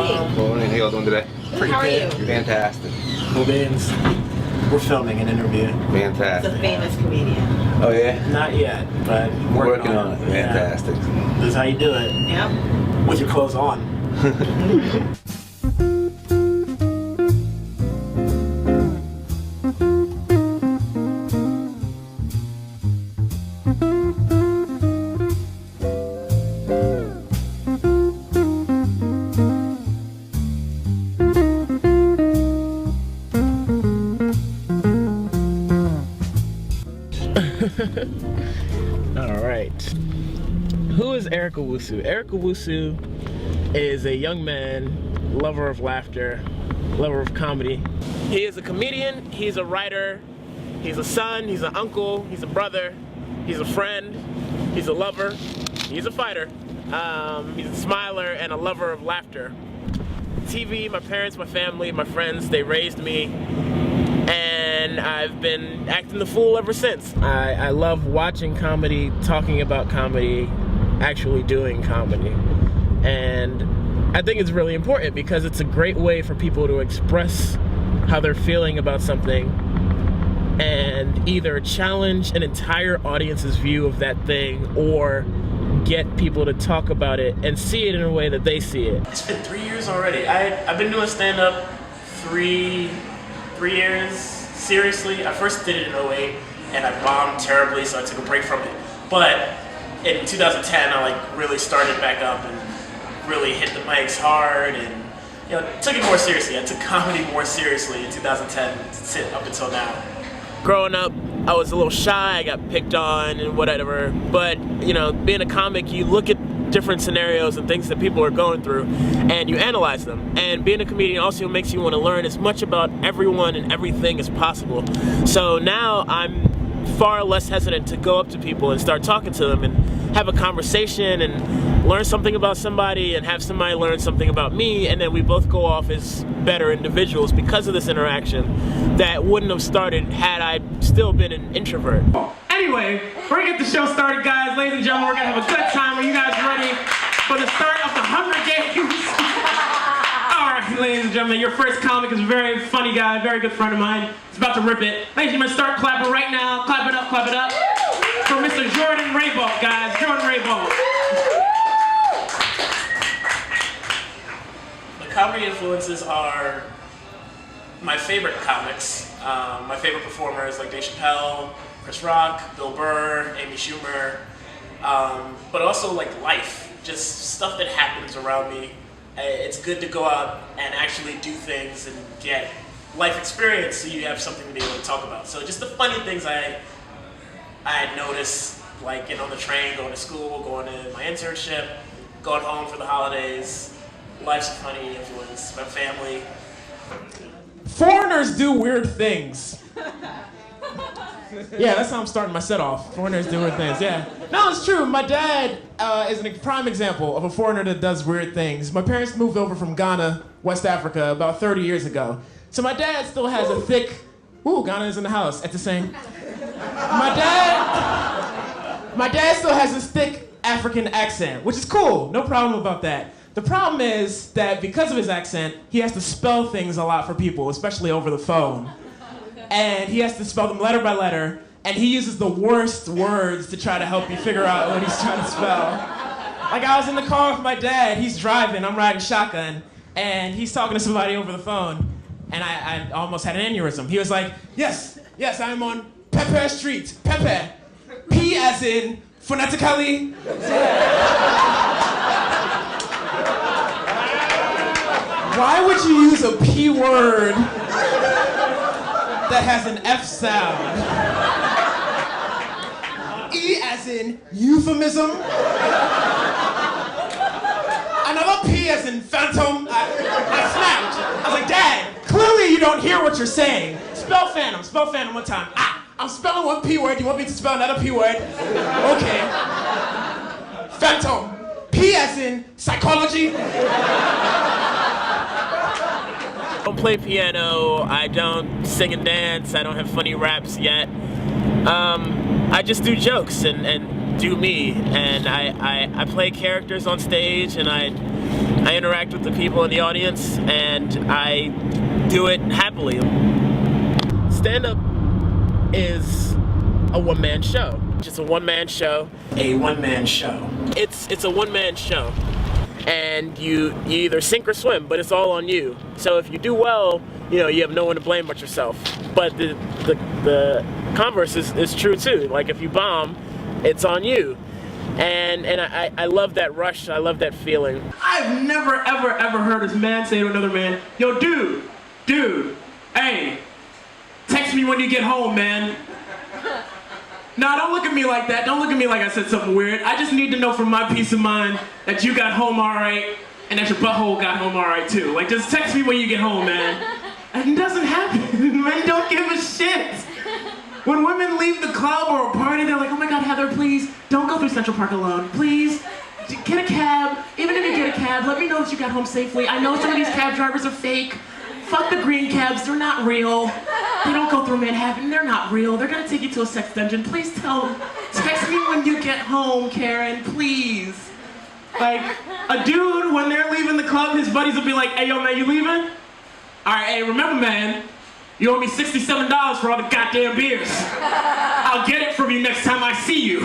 Morning. How y'all doing today? How are you? Fantastic. We're filming an interview. Fantastic. He's a famous comedian. Oh yeah? Not yet, but Working on it. Yeah. Fantastic. This is how you do it. Yep. With your clothes on. Alright. Who is Eric Owusu? Eric Owusu is a young man, lover of laughter, lover of comedy. He is a comedian, he's a writer, he's a son, he's an uncle, he's a brother, he's a friend, he's a lover, he's a fighter, he's a smiler and a lover of laughter. TV, my parents, my family, my friends, they raised me, and I've been acting the fool ever since. I love watching comedy, talking about comedy, actually doing comedy. And I think it's really important because it's a great way for people to express how they're feeling about something and either challenge an entire audience's view of that thing or get people to talk about it and see it in a way that they see it. It's been 3 years already. I've been doing stand-up three years, seriously. I first did it in 08 and I bombed terribly, so I took a break from it. But in 2010, I really started back up and really hit the mics hard and took it more seriously. I took comedy more seriously in 2010 up until now. Growing up, I was a little shy, I got picked on and whatever, but being a comic, you look at different scenarios and things that people are going through and you analyze them. And being a comedian also makes you want to learn as much about everyone and everything as possible. So now I'm far less hesitant to go up to people and start talking to them and have a conversation and learn something about somebody and have somebody learn something about me, and then we both go off as better individuals because of this interaction that wouldn't have started had I still been an introvert. Anyway, we're gonna get the show started, guys. Ladies and gentlemen, we're gonna have a good time. Are you guys ready for the start of the Hunger Games? All right, ladies and gentlemen, your first comic is a very funny guy, very good friend of mine. He's about to rip it. Ladies and gentlemen, start clapping right now. Clap it up, clap it up. For Mr. Jordan Raybould, guys. Jordan Raybould. The comedy influences are my favorite comics, my favorite performers like Dave Chappelle, Chris Rock, Bill Burr, Amy Schumer, but also life, just stuff that happens around me. It's good to go out and actually do things and get life experience so you have something to be able to talk about. So just the funny things I notice, like getting on the train, going to school, going to my internship, going home for the holidays. Life's a funny influence, my family. Foreigners do weird things. Yeah, that's how I'm starting my set off. Foreigners do weird things, yeah. No, it's true. My dad is a prime example of a foreigner that does weird things. My parents moved over from Ghana, West Africa, about 30 years ago. So my dad still has a thick... Ooh, Ghana is in the house at the same... My dad still has this thick African accent, which is cool. No problem about that. The problem is that because of his accent, he has to spell things a lot for people, especially over the phone. And he has to spell them letter by letter, and he uses the worst words to try to help you figure out what he's trying to spell. Like, I was in the car with my dad, he's driving, I'm riding shotgun, and he's talking to somebody over the phone, and I almost had an aneurysm. He was like, yes, I'm on Pepe Street, Pepe. P as in phonetically. Why would you use a P word that has an F sound? E as in euphemism. Another P as in phantom. I snapped. I was like, Dad, clearly you don't hear what you're saying. Spell phantom one time. I'm spelling one P word. You want me to spell another P word? Okay. Phantom. P as in psychology. I don't play piano, I don't sing and dance, I don't have funny raps yet. I just do jokes and do me, and I play characters on stage, and I I interact with the people in the audience, and I do it happily. Stand-up is a one-man show. It's a one-man show. A one-man show. It's a one-man show, and you either sink or swim, but it's all on you. So if you do well, you know, you have no one to blame but yourself. But the converse is true too. Like if you bomb, it's on you. And I love that rush. I love that feeling. I've never, ever heard a man say to another man, yo, dude, hey, text me when you get home, man. Nah, don't look at me like that. Don't look at me like I said something weird. I just need to know for my peace of mind that you got home all right and that your butthole got home all right too. Like, just text me when you get home, man. It doesn't happen. Men don't give a shit. When women leave the club or a party, they're like, oh my God, Heather, please, don't go through Central Park alone. Please, get a cab. Even if you get a cab, let me know that you got home safely. I know some of these cab drivers are fake. Fuck the green cabs, they're not real. They don't go through Manhattan, they're not real. They're gonna take you to a sex dungeon. Please text me when you get home, Karen, please. Like, a dude, when they're leaving the club, his buddies will be like, hey, yo, man, you leaving? All right, hey, remember, man, you owe me $67 for all the goddamn beers. I'll get it from you next time I see you.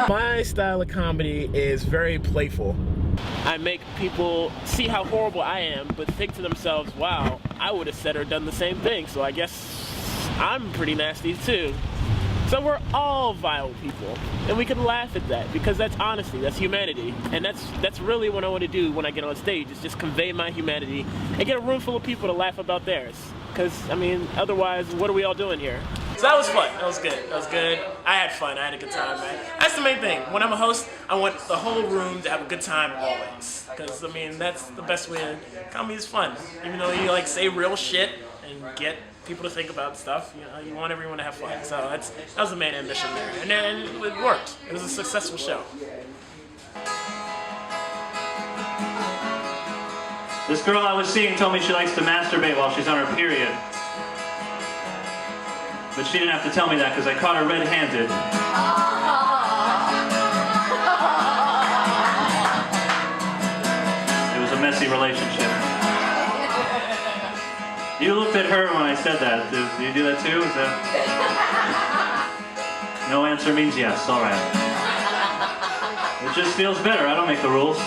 My style of comedy is very playful. I make people see how horrible I am, but think to themselves, wow, I would have said or done the same thing, so I guess I'm pretty nasty too. So we're all vile people, and we can laugh at that, because that's honesty, that's humanity, and that's really what I want to do when I get on stage, is just convey my humanity and get a room full of people to laugh about theirs. Because, I mean, otherwise, what are we all doing here? So that was fun. That was good. That was good. I had fun. I had a good time, man. That's the main thing. When I'm a host, I want the whole room to have a good time always. Because, I mean, that's the best way. Comedy is fun. Even though you, like, say real shit and get people to think about stuff, you know, you want everyone to have fun. So that was the main ambition there. And then it worked. It was a successful show. This girl I was seeing told me she likes to masturbate while she's on her period. But she didn't have to tell me that because I caught her red-handed. It was a messy relationship. You looked at her when I said that. Do you do that too? Is that... No answer means yes. All right. It just feels better. I don't make the rules.